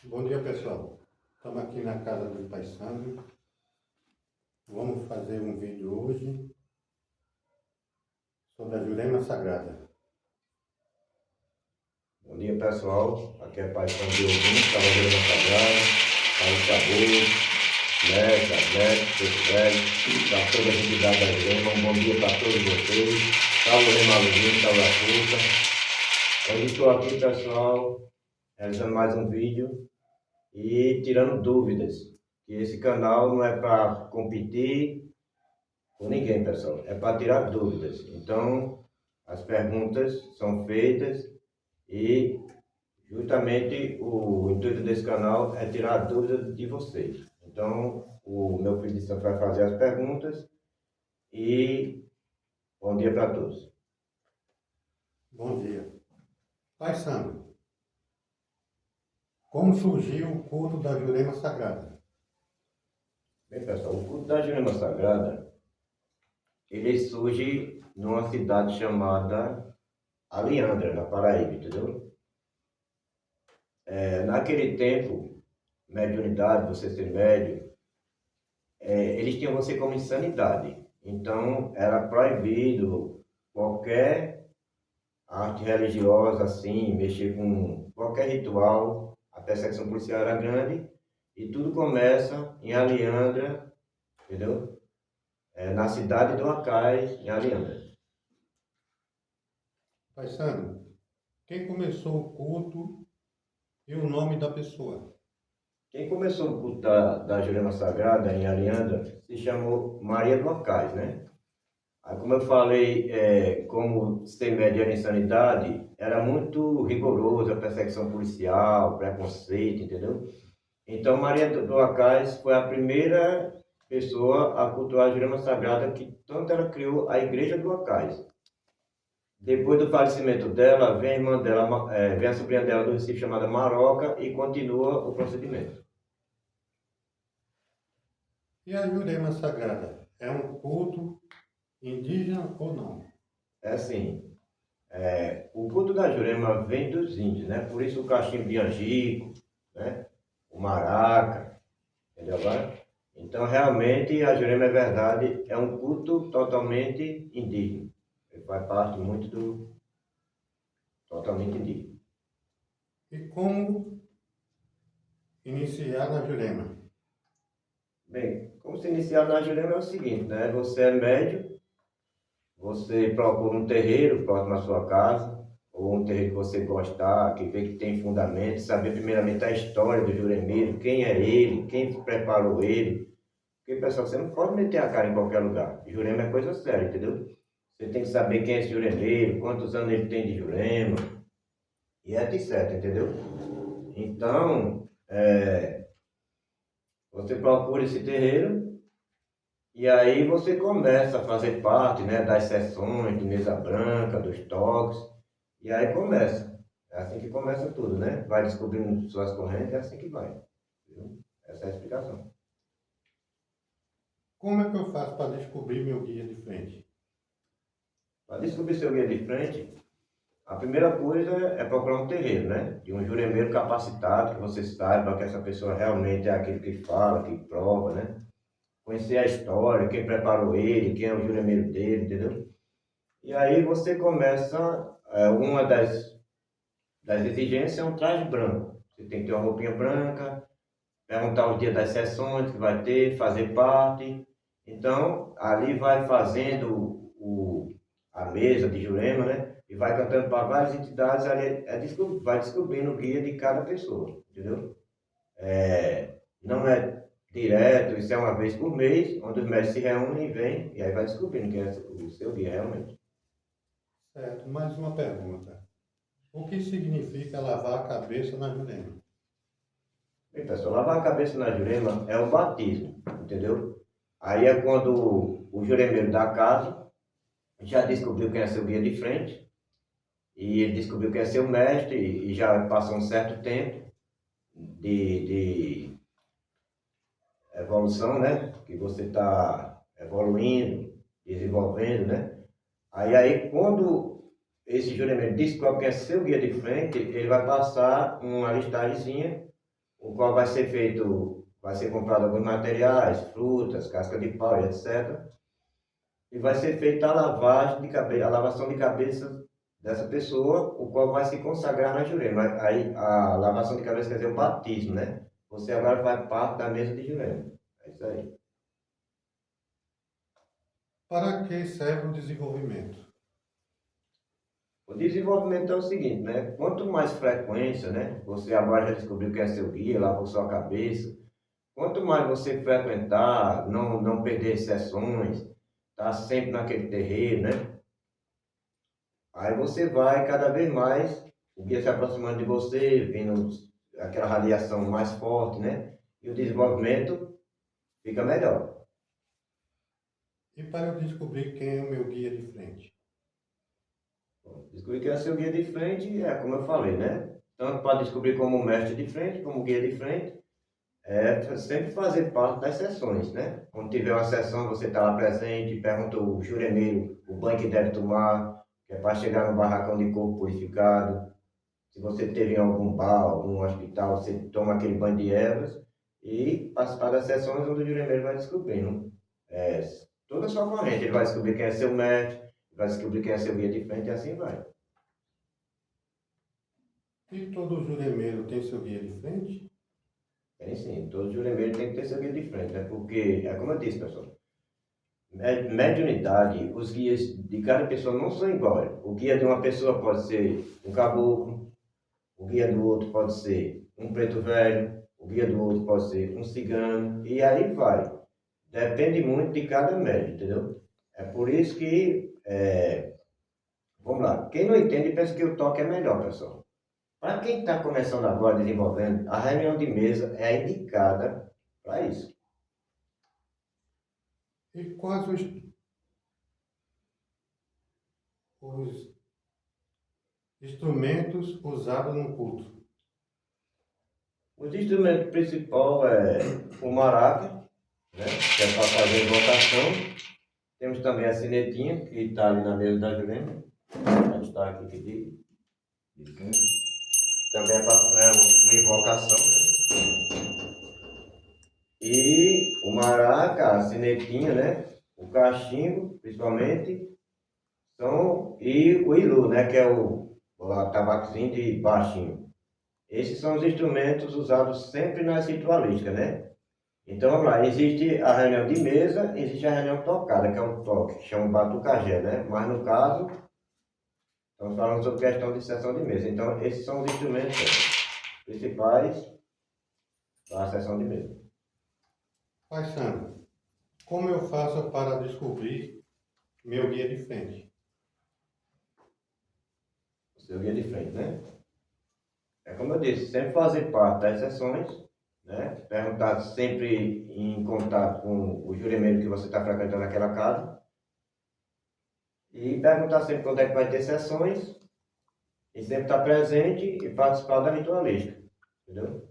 Bom dia, pessoal. Estamos aqui na casa do Pai Sandro. Vamos fazer um vídeo hoje sobre a Jurema Sagrada. Bom dia, pessoal. Aqui é Pai São Diogo, Cavaleiro da Sagrada, Pai Sabor, Neto, Atlético, Preto Velho, para toda a entidade da Jurema. Um bom dia para todos vocês. Salve Remaluzinho, salve a Puta. Hoje estou aqui, pessoal, realizando mais um vídeo e tirando dúvidas. Que esse canal não é para competir com ninguém, pessoal. É para tirar dúvidas. Então, as perguntas são feitas e justamente o intuito desse canal é tirar dúvidas de vocês. Então, o meu filho de santo vai fazer as perguntas e bom dia para todos. Bom dia. Pai Sandro, como surgiu o culto da Jurema Sagrada? Bem, pessoal, o culto da Jurema Sagrada, ele surge numa cidade chamada Aliandra, na Paraíba, entendeu? Naquele tempo, mediunidade, você ser médium, eles tinham você como insanidade. Então, era proibido qualquer arte religiosa, assim, mexer com qualquer ritual. A perseguição policial era grande e tudo começa em Aliandra, entendeu? Na cidade do Acais, em Aliandra. Pai Sandro, quem começou o culto e o nome da pessoa? Quem começou o culto da Jurema Sagrada em Aliandra se chamou Maria do Acais, né? Aí, como eu falei, como ser médio era insanidade, era muito rigoroso a perseguição policial, preconceito, entendeu? Então, Maria do Acais foi a primeira pessoa a cultuar a Jurema Sagrada, que tanto ela criou a Igreja do Acais. Depois do falecimento dela, vem a irmã dela, vem a sobrinha dela do Recife, chamada Maroca, e continua o procedimento. E a Jurema Sagrada é um culto indígena ou não? É assim, o culto da Jurema vem dos índios, né? Por isso o cachimbo de angico, né? O maraca, entendeu agora? Então, realmente, a Jurema é verdade, é um culto totalmente indígena. Ele faz parte muito do totalmente indígena. E como iniciar na Jurema? Bem, como se iniciar na Jurema é o seguinte, né? Você é médio, você procura um terreiro próximo à sua casa, ou um terreiro que você gostar, que vê que tem fundamento, saber primeiramente a história do juremeiro, quem é ele, quem preparou ele. Porque, pessoal, você não pode meter a cara em qualquer lugar. Jurema é coisa séria, entendeu? Você tem que saber quem é esse juremeiro, quantos anos ele tem de Jurema, e etc, entendeu? Então, você procura esse terreiro e aí você começa a fazer parte, né, das sessões de mesa branca, dos toques, e aí começa. É assim que começa tudo, né? Vai descobrindo suas correntes, é assim que vai. Entendeu? Essa é a explicação. Como é que eu faço para descobrir meu guia de frente? Para descobrir seu guia de frente, a primeira coisa é procurar um terreiro, né? De um juremeiro capacitado, que você saiba que essa pessoa realmente é aquele que fala, que prova, né? Conhecer a história, quem preparou ele, quem é o juremeiro dele, entendeu? E aí você começa, uma das exigências é um traje branco. Você tem que ter uma roupinha branca, perguntar o dia das sessões que vai ter, fazer parte. Então, ali vai fazendo a mesa de Jurema, né? E vai cantando para várias entidades, ali vai descobrindo o guia de cada pessoa, entendeu? Não é direto, isso é uma vez por mês, onde os médicos se reúnem e vêm, e aí vai descobrindo quem é o seu guia realmente. Certo, mais uma pergunta. O que significa lavar a cabeça na Jurema? Bem, pessoal, lavar a cabeça na Jurema é o batismo, entendeu? Aí é quando o juremeiro da casa já descobriu quem é seu guia de frente, e ele descobriu quem é seu mestre, e já passou um certo tempo de evolução, né? Que você está evoluindo, desenvolvendo, né? Aí quando esse juramento descobre quem é seu guia de frente, ele vai passar uma listagemzinha o qual vai ser feito, vai ser comprado alguns materiais, frutas, casca de pau e etc. E vai ser feita a lavagem de cabeça, a lavação de cabeça dessa pessoa, o qual vai se consagrar na Jurema. Aí a lavação de cabeça quer dizer o batismo, né? Você agora faz parte da mesa de Jurema. É isso aí. Para que serve o desenvolvimento? O desenvolvimento é o seguinte, né? Quanto mais frequência, né? Você agora já descobriu que é seu guia, lavou sua cabeça. Quanto mais você frequentar, não perder sessões, estar sempre naquele terreiro, né? Aí você vai cada vez mais, o guia se aproximando de você, vindo aquela radiação mais forte, né? E o desenvolvimento fica melhor. E para eu descobrir quem é o meu guia de frente? Descobrir que é seu guia de frente, é como eu falei, né? Tanto para descobrir como mestre de frente, como guia de frente, é sempre fazer parte das sessões, né? Quando tiver uma sessão, você está lá presente, pergunta o juremeiro o banho que deve tomar, que é para chegar no barracão de corpo purificado. Se você teve em algum bar, algum hospital, você toma aquele banho de ervas e participar das sessões onde o juremeiro vai descobrindo toda a sua corrente. Ele vai descobrir quem é seu mestre, vai descobrir quem é seu guia de frente e assim vai. E todo juremeiro tem seu guia de frente? Tem sim, todo juremeiro tem que ter seu guia de frente, né? Porque, é como eu disse, pessoal, mediunidade, os guias de cada pessoa não são iguais. O guia de uma pessoa pode ser um caboclo, o guia do outro pode ser um preto velho, o guia do outro pode ser um cigano, e aí vai. Depende muito de cada médium, entendeu? É por isso que, vamos lá, quem não entende pensa que o toque é melhor, pessoal. Para quem está começando agora, desenvolvendo, a reunião de mesa é a indicada para isso. E quais os instrumentos usados no culto? O instrumento principal é o maraca, né, que é para fazer invocação. Temos também a sinetinha, que está ali na mesa da Jurema. Pode estar aqui que diz. Também é para uma invocação, né? E o maraca, a sinetinha, né? O cachimbo, principalmente, e o ilu, né? Que é o tabacozinho de baixinho. Esses são os instrumentos usados sempre nas ritualísticas, né? Então, vamos lá, existe a reunião de mesa, existe a reunião tocada, que é um toque, que chama batucajé, né? Mas no caso, estamos falando sobre questão de sessão de mesa. Então, esses são os instrumentos principais para a sessão de mesa. Pai Sandro, como eu faço para descobrir meu guia de frente? O seu guia de frente, né? É como eu disse, sempre fazer parte das sessões, né? Perguntar sempre em contato com o juramento que você está frequentando aquela casa. E perguntar sempre quando é que vai ter sessões. E sempre estar presente e participar da ritualística. Entendeu?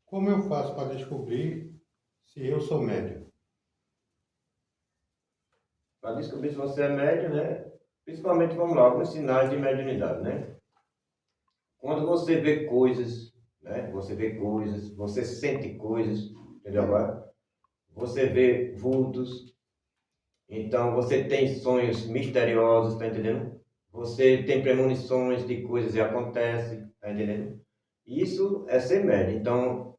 Como eu faço para descobrir se eu sou médium? Para descobrir se você é médium, né? Principalmente, vamos lá, alguns sinais de mediunidade, né? Quando você vê coisas, né? Você vê coisas, você sente coisas, entendeu agora? Você vê vultos, então você tem sonhos misteriosos, tá entendendo? Você tem premonições de coisas e acontece, tá entendendo? Isso é ser médium. Então,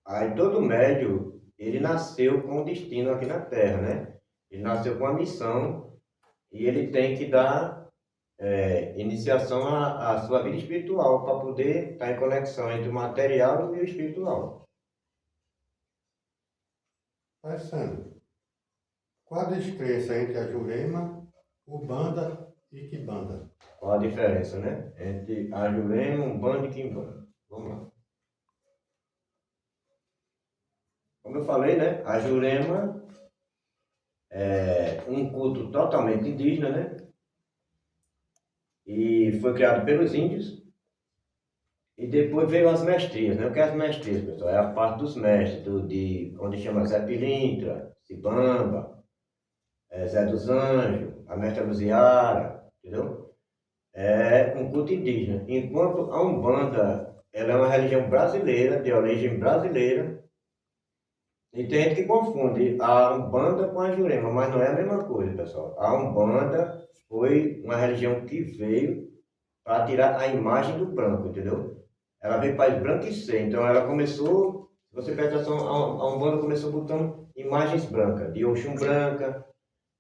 aí todo médium, ele nasceu com um destino aqui na Terra, né? Ele nasceu com uma missão e ele tem que dar iniciação à sua vida espiritual para poder estar em conexão entre o material e o espiritual. Pai Sandro, qual a diferença entre a Jurema, Umbanda e Quimbanda? Qual a diferença, né? Entre a Jurema, Umbanda e Quimbanda. Vamos lá. Como eu falei, né? A Jurema é um culto totalmente indígena, né? E foi criado pelos índios. E depois veio as mestrias, né? O que é as mestrias, pessoal? É a parte dos mestres, onde chama Zé Pilintra, Cibamba, Zé dos Anjos, a mestra Luziara, entendeu? É um culto indígena. Enquanto a Umbanda ela é uma religião brasileira, de origem brasileira, e tem gente que confunde a Umbanda com a Jurema, mas não é a mesma coisa, pessoal. A Umbanda foi uma religião que veio para tirar a imagem do branco, entendeu? Ela veio para esbranquicer, então ela começou, se você presta atenção, a Umbanda começou botando imagens brancas, de Oxum branca,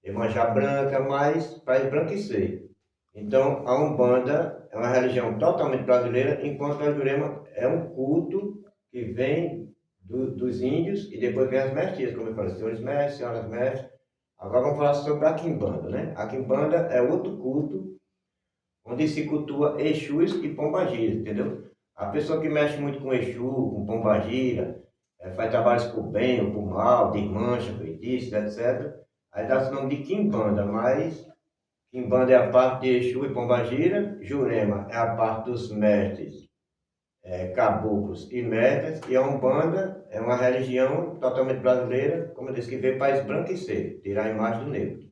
Iemanjá branca, mas para esbranquicer. Então a Umbanda é uma religião totalmente brasileira, enquanto a Jurema é um culto que vem dos índios e depois vem as mestres, como eu falei, senhores mestres, senhoras mestres. Agora vamos falar sobre a Quimbanda, né? A Quimbanda é outro culto onde se cultua Exus e Pombagira, entendeu? A pessoa que mexe muito com Exu, com Pombagira, faz trabalhos por bem ou por mal, de mancha, feitiços, etc. Aí dá-se o nome de Quimbanda, mas Quimbanda é a parte de Exu e Pombagira, Jurema é a parte dos mestres, caboclos e mestres, e a Umbanda é uma religião totalmente brasileira, como eu disse, que veio para esbranquicer, tirar a imagem do negro.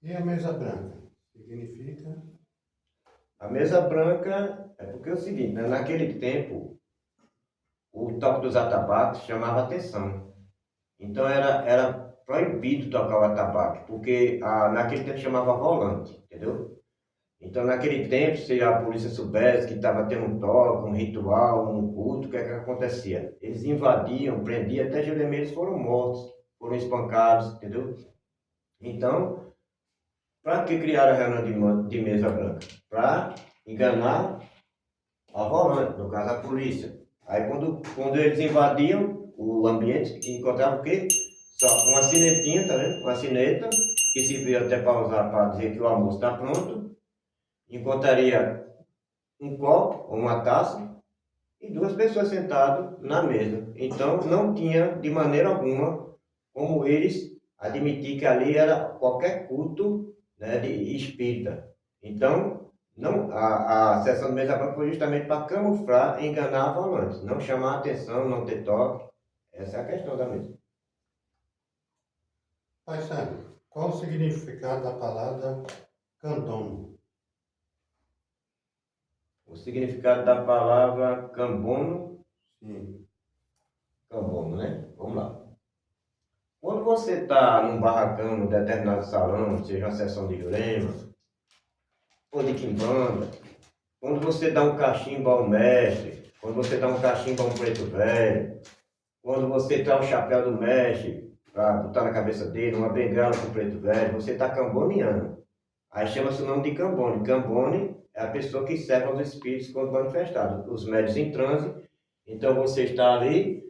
E a mesa branca? Significa? A mesa branca é porque é o seguinte, né? Naquele tempo, o toque dos atabaques chamava atenção. Então era proibido tocar o atabaque, porque naquele tempo chamava volante, entendeu? Então naquele tempo, se a polícia soubesse que estava tendo um toque, um ritual, um culto, o que é que acontecia? Eles invadiam, prendiam, até jeremeiros foram mortos, foram espancados, entendeu? Então, para que criaram a reunião de mesa branca? Para enganar a volante, no caso a polícia. Aí quando eles invadiam o ambiente, encontravam o quê? Só uma sinetinha, tá vendo? Uma sineta, que servia até para usar para dizer que o almoço está pronto. Encontraria um copo ou uma taça e duas pessoas sentadas na mesa. Então não tinha de maneira alguma como eles admitir que ali era qualquer culto, né, de espírita. Então não, a sessão de mesa branca foi justamente para camuflar e enganar volantes, não chamar a atenção, não ter toque. Essa é a questão da mesa. Pai Sandro, qual o significado da palavra candomblé? O significado da palavra cambono, Sim. cambono, né? Vamos lá. Quando você está num barracão, num determinado salão, seja uma sessão de Jurema, ou de Quimbanda, quando você dá um cachimbo ao mestre, quando você dá um cachimbo a um preto velho, quando você traz o chapéu do mestre para botar na cabeça dele, uma bengala para o preto velho, você está camboneando. Aí chama-se o nome de cambone. Cambone é a pessoa que serve aos espíritos quando manifestados, os médios em transe. Então você está ali,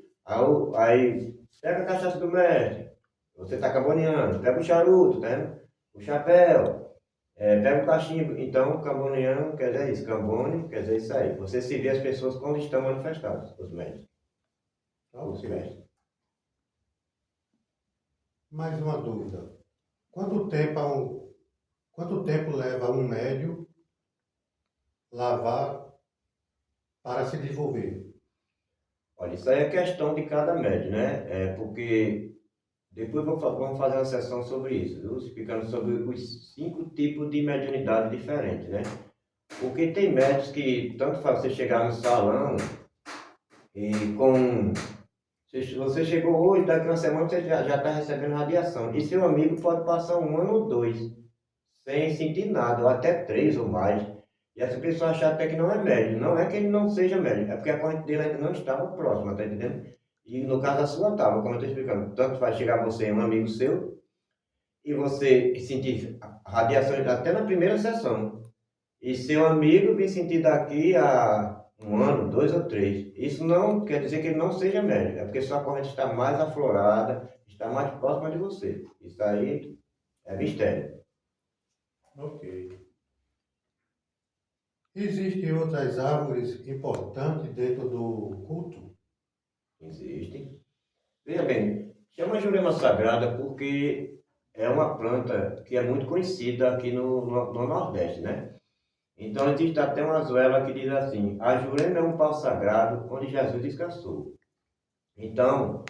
aí pega a cachaça do mestre, você está camboneando, pega o charuto, né? O chapéu, pega o cachimbo. Então, camboneando quer dizer isso, cambone quer dizer isso aí. Você se vê as pessoas quando estão manifestadas, os médios. Os mestres. Mais uma dúvida. Quanto tempo leva um médium lavar para se desenvolver? Olha, isso aí é questão de cada médio, né? Porque depois vamos fazer uma sessão sobre isso, viu? Explicando sobre os 5 tipos de mediunidade diferentes, né? Porque tem médios que tanto faz você chegar no salão e com... Se você chegou hoje, daqui a uma semana você já está recebendo radiação. E seu amigo pode passar 1 ano ou 2 sem sentir nada, ou até 3 ou mais. E essa pessoa achar até que não é médium. Não é que ele não seja médium, é porque a corrente dele ainda não estava próxima, tá entendendo? E no caso a sua estava, como eu estou explicando. Tanto vai chegar você e um amigo seu, e você sentir radiação até na primeira sessão. E seu amigo vir sentir daqui a 1 ano, 2 ou 3. Isso não quer dizer que ele não seja médium, é porque sua corrente está mais aflorada, está mais próxima de você. Isso aí é mistério. Ok. Existem outras árvores importantes dentro do culto? Existem. Veja bem, chama Jurema Sagrada porque é uma planta que é muito conhecida aqui no Nordeste, né? Então existe até uma zuela que diz assim: a Jurema é um pau sagrado onde Jesus descansou. Então,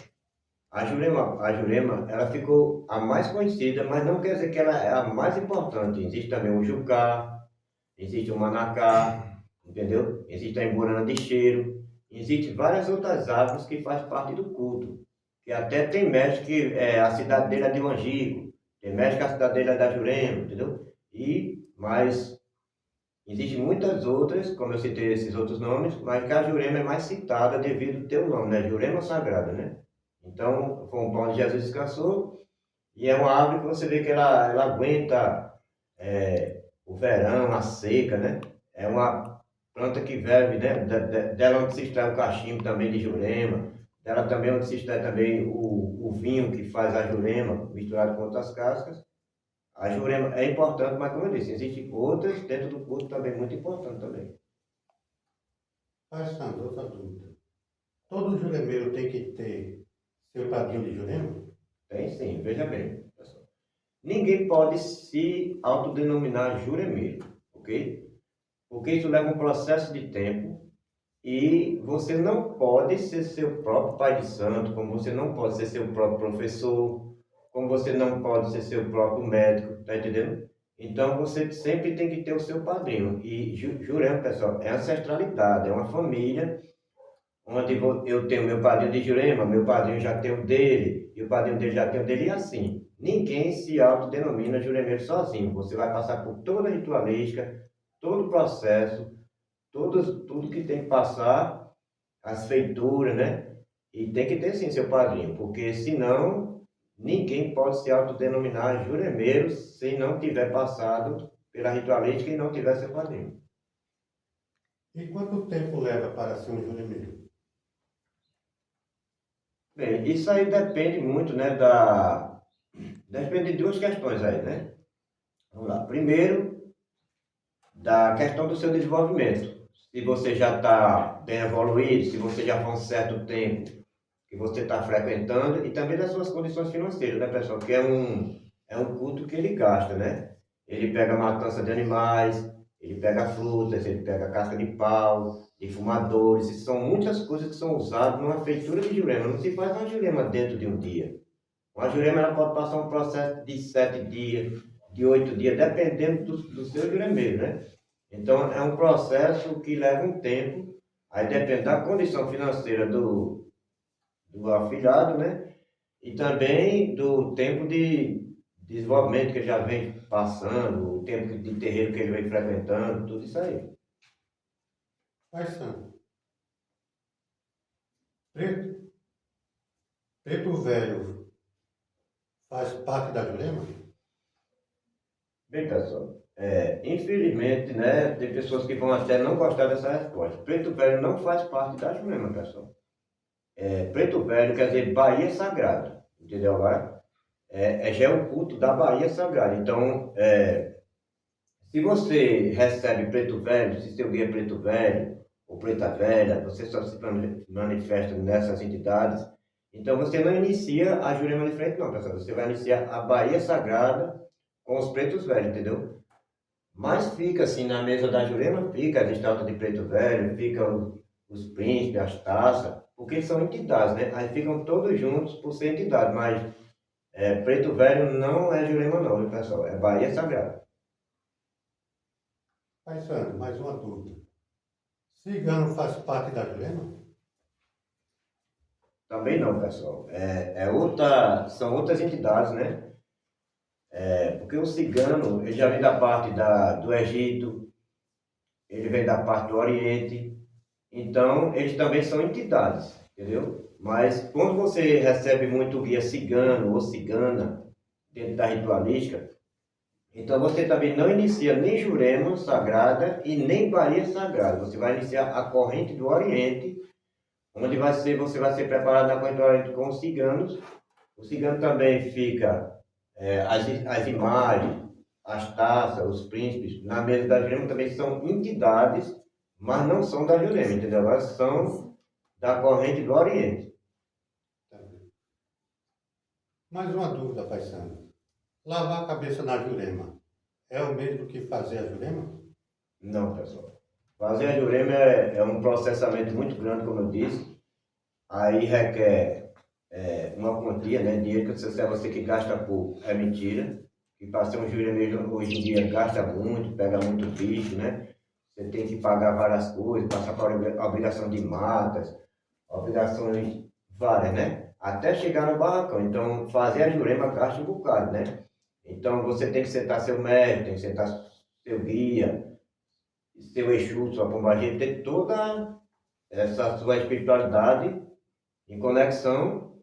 a Jurema, ela ficou a mais conhecida, mas não quer dizer que ela é a mais importante. Existe também o Jucá, existe o Manacá. entendeu? Existe a emburana de cheiro, existem várias outras árvores que fazem parte do culto, que até tem médico que a cidade dele é de Angico, tem médico que a cidade dele é da Jurema, entendeu? Mas existem muitas outras, como eu citei esses outros nomes, mas que a Jurema é mais citada devido ao teu nome, né? Jurema Sagrada, né? Então, foi um pão onde Jesus descansou, e é uma árvore que você vê que ela aguenta o verão, a seca, né? É uma planta que vive, né? Dela onde se extrai o cachimbo também de Jurema, dela também onde se extrai também o vinho que faz a Jurema, misturado com outras cascas. A Jurema é importante, mas como eu disse, existem outras dentro do culto também muito importante também. Pai Santo, outra dúvida. Todo juremeiro tem que ter seu padrinho de Jurema? Tem sim, veja bem, pessoal. Ninguém pode se autodenominar juremeiro, ok? Porque isso leva um processo de tempo e você não pode ser seu próprio pai de santo, como você não pode ser seu próprio professor, como você não pode ser seu próprio médico, tá entendendo? Então você sempre tem que ter o seu padrinho. E Jurema, pessoal, é ancestralidade, é uma família onde eu tenho meu padrinho de Jurema, meu padrinho já tem o dele, e o padrinho dele já tem o dele, e assim. Ninguém se autodenomina juremeiro sozinho. Você vai passar por toda a ritualística, todo o processo, tudo que tem que passar, as feituras, né? E tem que ter sim seu padrinho, porque senão ninguém pode se autodenominar juremeiro se não tiver passado pela ritualística e não tiver seu padrinho. E quanto tempo leva para ser um juremeiro? Bem, isso aí depende muito, né, depende de duas questões aí, né? Vamos lá. Primeiro, da questão do seu desenvolvimento. Se você já está bem evoluído, se você já foi um certo tempo que você está frequentando, e também das suas condições financeiras, né, pessoal? Que é um culto que ele gasta, né? Ele pega matança de animais, ele pega frutas, ele pega casca de pau, de fumadores, e são muitas coisas que são usadas numa feitura de jurema. Não se faz uma jurema dentro de um dia. Uma jurema ela pode passar um processo de 7 dias, de 8 dias, dependendo do seu juremeiro, né? Então, é um processo que leva um tempo, aí depende da condição financeira do afilhado, né? E também do tempo de desenvolvimento que ele já vem passando, o tempo de terreiro que ele vem frequentando, tudo isso aí. Pai Santo, preto, preto velho faz parte da Jurema? Bem, pessoal, infelizmente, né, tem pessoas que vão até não gostar dessa resposta. Preto Velho não faz parte da Jurema, pessoal. Preto Velho quer dizer Baía Sagrada, entendeu agora? Já é o culto da Baía Sagrada. Então, se você recebe Preto Velho, se seu guia é Preto Velho ou Preta Velha, você só se manifesta nessas entidades, então você não inicia a Jurema de frente, não, pessoal. Você vai iniciar a Baía Sagrada com os Pretos Velhos, entendeu? Mas fica assim, na mesa da Jurema, fica as estátuas de Preto Velho, ficam os príncipes, as taças, porque são entidades, né? Aí ficam todos juntos por ser entidade, mas Preto Velho não é Jurema não, viu, pessoal? É Baía Sagrada. Pai Santo, mais uma dúvida. Cigano faz parte da Jurema? Também não, pessoal. São outras entidades, né? Porque o cigano, ele já vem da parte do Egito, ele vem da parte do Oriente, então eles também são entidades, entendeu? Mas quando você recebe muito guia cigano ou cigana dentro da ritualística, então você também não inicia nem Jurema Sagrada e nem Baía Sagrada. Você vai iniciar a corrente do Oriente, onde você vai ser preparado na corrente do Oriente com os ciganos. O cigano também fica as imagens, as taças, os príncipes, na mesa da Jurema também são entidades, mas não são da Jurema, entendeu? Elas são da corrente do Oriente. Tá. Mais uma dúvida, Pai Santo. Lavar a cabeça na Jurema é o mesmo que fazer a Jurema? Não, pessoal. Fazer a Jurema é um processamento muito grande, como eu disse. Aí requer uma quantia, né? Dinheiro que você que gasta pouco é mentira. E para ser um juremeiro hoje em dia gasta muito, pega muito bicho, né? você tem que pagar várias coisas, passar por obrigação de matas, obrigações várias, né? Até chegar no barracão. Então, fazer a Jurema gasta um bocado, né? Então, você tem que sentar seu médico, tem que sentar seu guia, seu Exu, sua pombagira, ter toda essa sua espiritualidade em conexão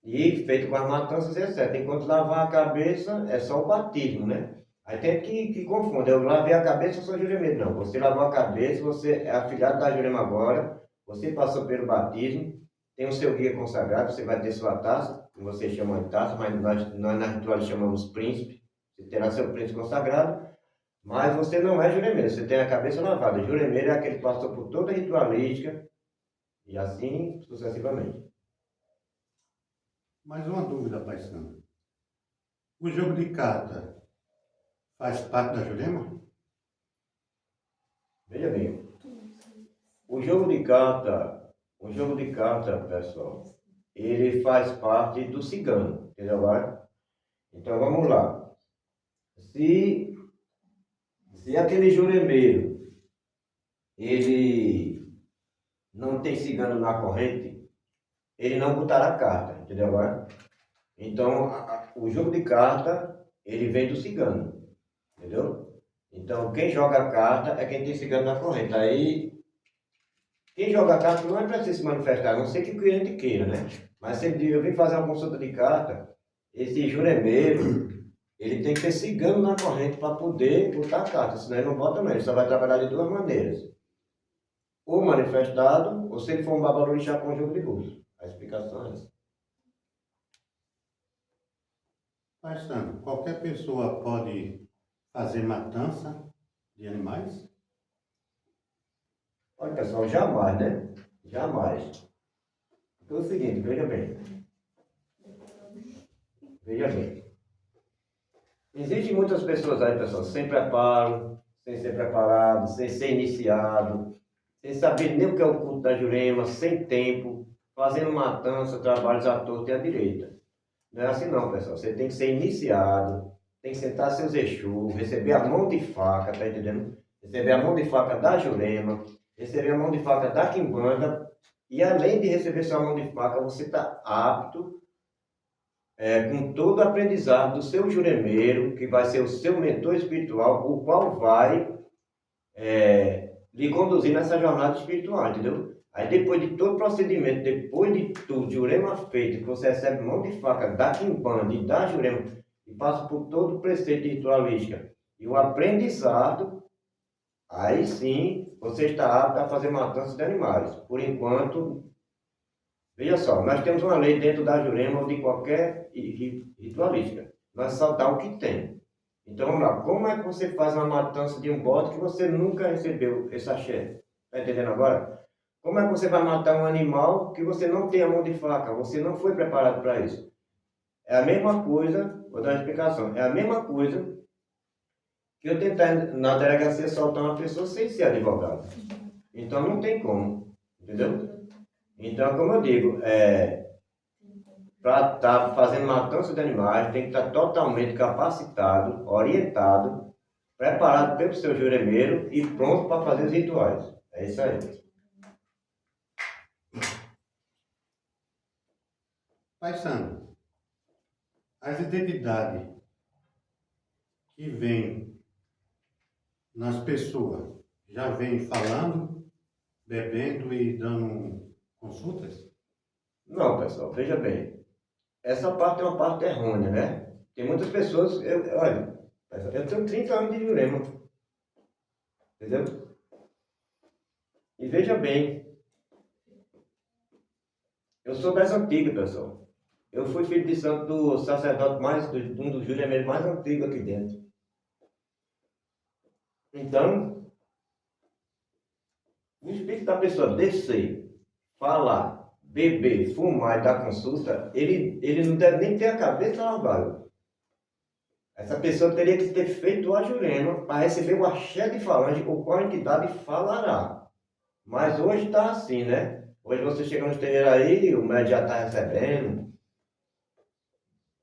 e feito com as matanças, etc. Enquanto lavar a cabeça é só o batismo, né? Aí tem que confunde. Eu lavei a cabeça, eu sou Jurema. Não, você lavou a cabeça, você é afilhado da Jurema agora, você passou pelo batismo, tem o seu guia consagrado, você vai ter sua taça, que vocês chamam de taça, mas nós na ritual chamamos príncipe, você terá seu príncipe consagrado, mas você não é juremeiro, você tem a cabeça lavada. Juremeiro é aquele que passou por toda a ritualística e assim sucessivamente. Mais uma dúvida, Pai Santo. O jogo de carta faz parte da Jurema? Veja bem, o jogo de carta, pessoal, ele faz parte do cigano, entendeu agora? Então vamos lá. Se aquele juremeiro, ele não tem cigano na corrente, ele não botará carta, entendeu agora? Então, o jogo de carta, ele vem do cigano, entendeu? Então, quem joga carta é quem tem cigano na corrente. Aí, quem joga carta não é para se manifestar, a não ser que o cliente queira, né? Mas se ele diz, eu vim fazer uma consulta de carta, esse juremeiro, ele tem que ter cigano na corrente para poder botar a carta, senão ele não bota não, ele só vai trabalhar de duas maneiras. Ou manifestado, ou se ele for um babalorixá com jogo de luz. A explicação é essa. Pai Santo, qualquer pessoa pode fazer matança de animais? Olha, pessoal, jamais, né? Jamais. Então é o seguinte, veja bem. Veja bem. Existem muitas pessoas aí, pessoal, sem preparo, sem ser preparado, sem ser iniciado, sem saber nem o que é o culto da Jurema, sem tempo, fazendo matança, trabalhos à torta e à direita. Não é assim não, pessoal. Você tem que ser iniciado, tem que sentar seus Exu, receber a mão de faca, tá entendendo? Receber a mão de faca da Jurema, receber a mão de faca da Quimbanda, e além de receber sua mão de faca, você está apto com todo o aprendizado do seu juremeiro, que vai ser o seu mentor espiritual, o qual vai lhe conduzir nessa jornada espiritual, entendeu? Aí depois de todo o procedimento, depois de tudo, Jurema feito, que você recebe mão de faca da Quimbanda e da Jurema, e passa por todo o preceito de ritualística, e o aprendizado, aí sim você está apto a fazer matança de animais. Por enquanto, veja só, nós temos uma lei dentro da Jurema ou de qualquer ritualística. Nós só dá o que tem. Então vamos lá, como é que você faz uma matança de um bode que você nunca recebeu esse axé? Está entendendo agora? Como é que você vai matar um animal que você não tem a mão de faca? Você não foi preparado para isso. É a mesma coisa, vou dar uma explicação, é a mesma coisa que eu tentar na delegacia soltar uma pessoa sem ser advogado. Então não tem como, entendeu? Então, como eu digo, para estar fazendo matança de animais, tem que estar totalmente capacitado, orientado, preparado pelo seu juremeiro e pronto para fazer os rituais. É isso aí. Pai Santo, as identidades que vêm nas pessoas já vêm falando, bebendo e dando consultas? Não, pessoal, veja bem. Essa parte é uma parte errônea, né? Tem muitas pessoas, olha, eu tenho 30 anos de Jurema, entendeu? E veja bem, eu sou das antigas, pessoal. Eu fui filho de santo do sacerdote um dos juremeiros mais antigos aqui dentro. Então, o espírito da pessoa descer, falar, beber, fumar e dar consulta, ele não deve nem ter a cabeça lavada. Essa pessoa teria que ter feito a Jurema para receber o axé de falange, o qual a entidade falará. Mas hoje está assim, né? Hoje você chega nos terreiros aí, o médico já está recebendo,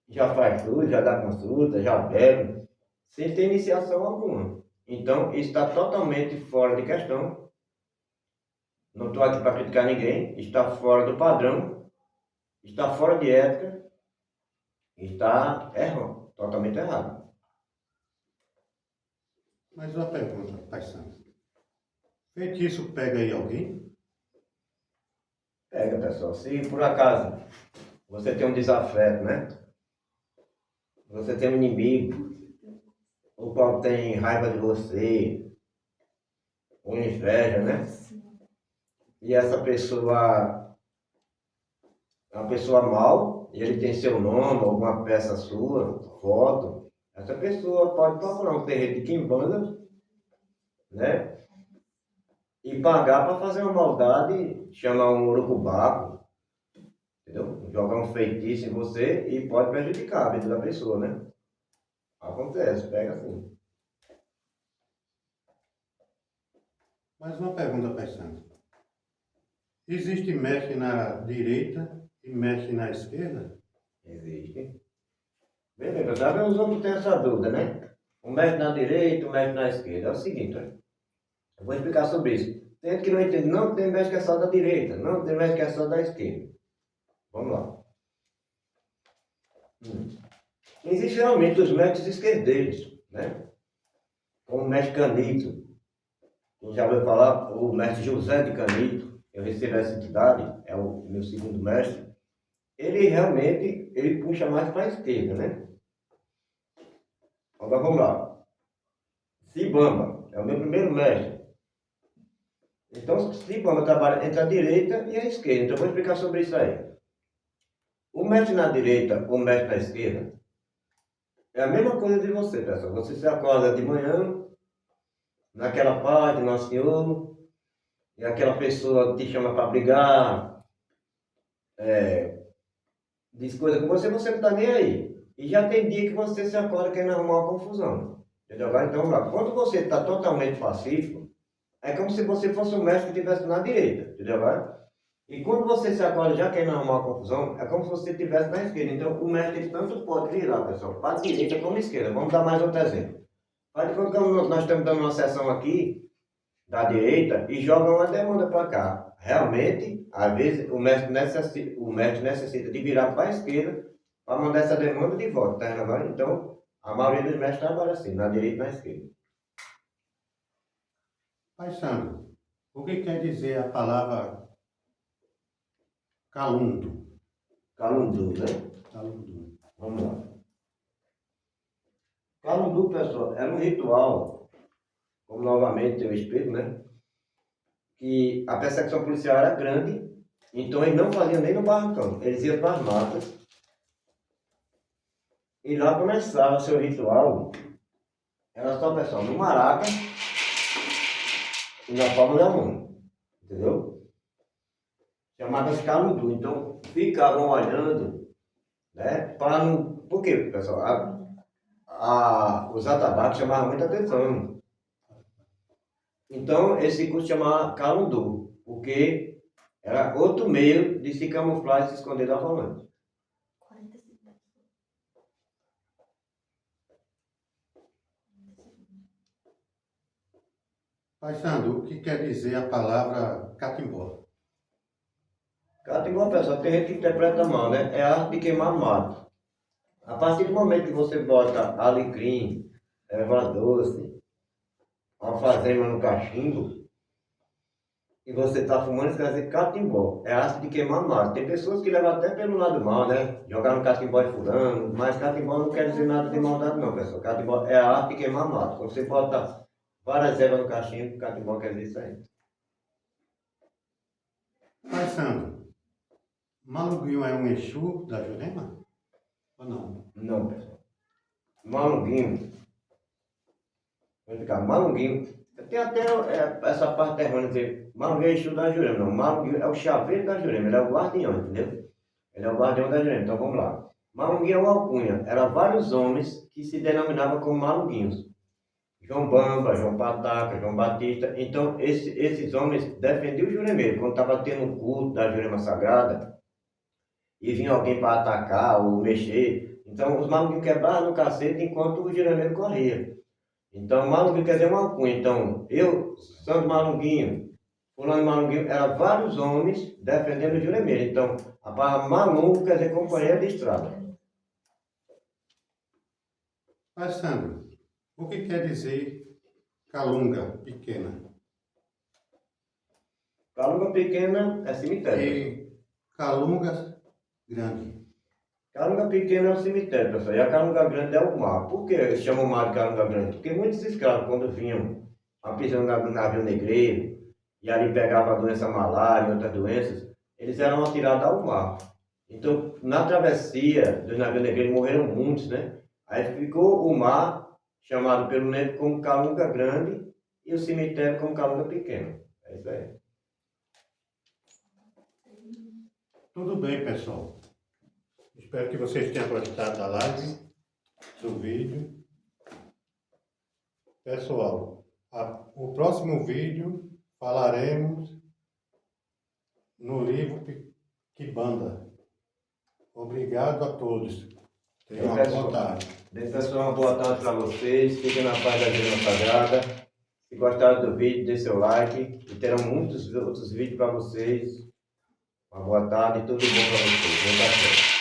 já faz tudo, já dá consulta, já bebe, sem ter iniciação alguma. Então, isso está totalmente fora de questão. Não estou aqui para criticar ninguém. Está fora do padrão, está fora de ética, está errado, totalmente errado. Mas uma pergunta, Pai Santo. Feitiço pega aí alguém? Pega, pessoal. Se por acaso você tem um desafeto, né? Você tem um inimigo, o qual tem raiva de você, ou inveja, né? E essa pessoa é uma pessoa mal, e ele tem seu nome, alguma peça sua, foto. Essa pessoa pode procurar um terreiro de quimbanda, né? E pagar para fazer uma maldade, chamar um urucubaco, entendeu? Jogar um feitiço em você e pode prejudicar a vida da pessoa, né? Acontece, pega assim. Mais uma pergunta, Pai Santo. Existe mestre na direita e mestre na esquerda? Existe. Beleza, sabe? Os outros têm essa dúvida, né? Um mestre na direita, um mestre na esquerda. É o seguinte, olha. Eu vou explicar sobre isso. Tem gente que não entende, não tem mestre que é só da direita, não tem mestre que é só da esquerda. Vamos lá. Existem realmente os mestres esquerdeiros, né? Como o mestre Canito. Quem já ouviu falar? O mestre José de Canito. Eu recebi essa entidade, é o meu segundo mestre. Ele realmente, ele puxa mais para a esquerda, né? Agora vamos lá. Sibamba é o meu primeiro mestre. Então, Sibamba trabalha entre a direita e a esquerda. Então, eu vou explicar sobre isso aí. O mestre na direita, o mestre na esquerda, é a mesma coisa de você, pessoal. Você se acorda de manhã, naquela paz de Nosso Senhor, e aquela pessoa te chama para brigar, diz coisa com você, você não está nem aí. E já tem dia que você se acorda querendo arrumar uma confusão. Entendeu? Então, vamos lá. Quando você está totalmente pacífico, é como se você fosse um mestre que estivesse na direita. Entendeu? E quando você se acorda já querendo arrumar uma confusão, é como se você estivesse na esquerda. Então, o mestre tanto pode virar, pessoal, para a direita como a esquerda. Vamos dar mais outro exemplo. Faz de conta que nós estamos dando uma sessão aqui, da direita, e joga uma demanda para cá. Realmente, às vezes, o mestre necessita de virar para a esquerda para mandar essa demanda de volta. Tá vendo agora? Então, a maioria dos mestres trabalha assim, na direita e na esquerda. Pai Santo, o que quer dizer a palavra calundo? Calundu, né? Calundo. Vamos lá. Calundu, pessoal, era um ritual, como novamente tem o espírito, né? Que a perseguição policial era grande, então eles não faziam nem no barracão, eles iam para as matas. E lá começava seu ritual. Era só, pessoal, no maraca e na palma da mão. Entendeu? Chamava-se calundu. Então, ficavam olhando, né? Para não... Por quê, pessoal? Os atabaques chamavam muita atenção. Então, esse curso chamava calundu, porque era outro meio de se camuflar e se esconder da volante. Pai Santo, o que quer dizer a palavra catimbó? Catimbó, pessoal, tem gente que interpreta mal, né? É a arte de queimar mato. A partir do momento que você bota alecrim, erva doce, alfazema no cachimbo, e você está fumando, isso quer dizer catimbó. É a arte de queimar mato. Tem pessoas que levam até pelo lado mal, né? Jogar no catimbó e furando, mas catimbó não quer dizer nada de maldade não, pessoal. Catimbó é a arte de queimar mato. Quando você bota várias ervas no cachimbo, catimbó quer dizer isso aí. Pai Santo, Malunguinho é um Exu da Jurema? Ou não? Não, pessoal. Malunguinho. Vou explicar. Malunguinho. Tem até essa parte errônea de dizer Malunguinho é Exu da Jurema. Não, Malunguinho é o chaveiro da Jurema. Ele é o guardião, entendeu? Ele é o guardião da Jurema. Então vamos lá. Malunguinho é uma alcunha. Eram vários homens que se denominavam como malunguinhos. João Bamba, João Pataca, João Batista. Então esses homens defendiam o juremeiro. Quando estava tendo um culto da Jurema Sagrada, e vinha alguém para atacar ou mexer. Então os maluquinhos quebravam no cacete enquanto o juremeiro corria. Então, Malunguinho quer dizer uma alcunha. Então, eu, Santo Malunguinho, fulano Malunguinho, eram vários homens defendendo o Juremir. Então, a palavra Malungo quer dizer companheiro de estrada. Pai Sandro, o que quer dizer calunga pequena? Calunga pequena é cemitério. E calunga grande? Calunga pequena é o cemitério, pessoal. E a Calunga grande é o mar. Por que chamam o mar de Calunga grande? Porque muitos escravos, quando vinham a pisando no navio negreiro, e ali pegava a doença malária e outras doenças, eles eram atirados ao mar. Então, na travessia do navio negreiro morreram muitos, né? Aí ficou o mar, chamado pelo negro como Calunga grande, e o cemitério como Calunga pequeno. É isso aí. Tudo bem, pessoal. Espero que vocês tenham gostado da live, do vídeo. Pessoal, o próximo vídeo falaremos no livro Quibanda. Obrigado a todos. Tenham uma boa tarde. Pessoal, uma boa tarde para vocês. Fiquem na paz da Divina Sagrada. Se gostaram do vídeo, dê seu like. E terão muitos outros vídeos para vocês. Uma boa tarde e tudo bom para vocês. Muita fé.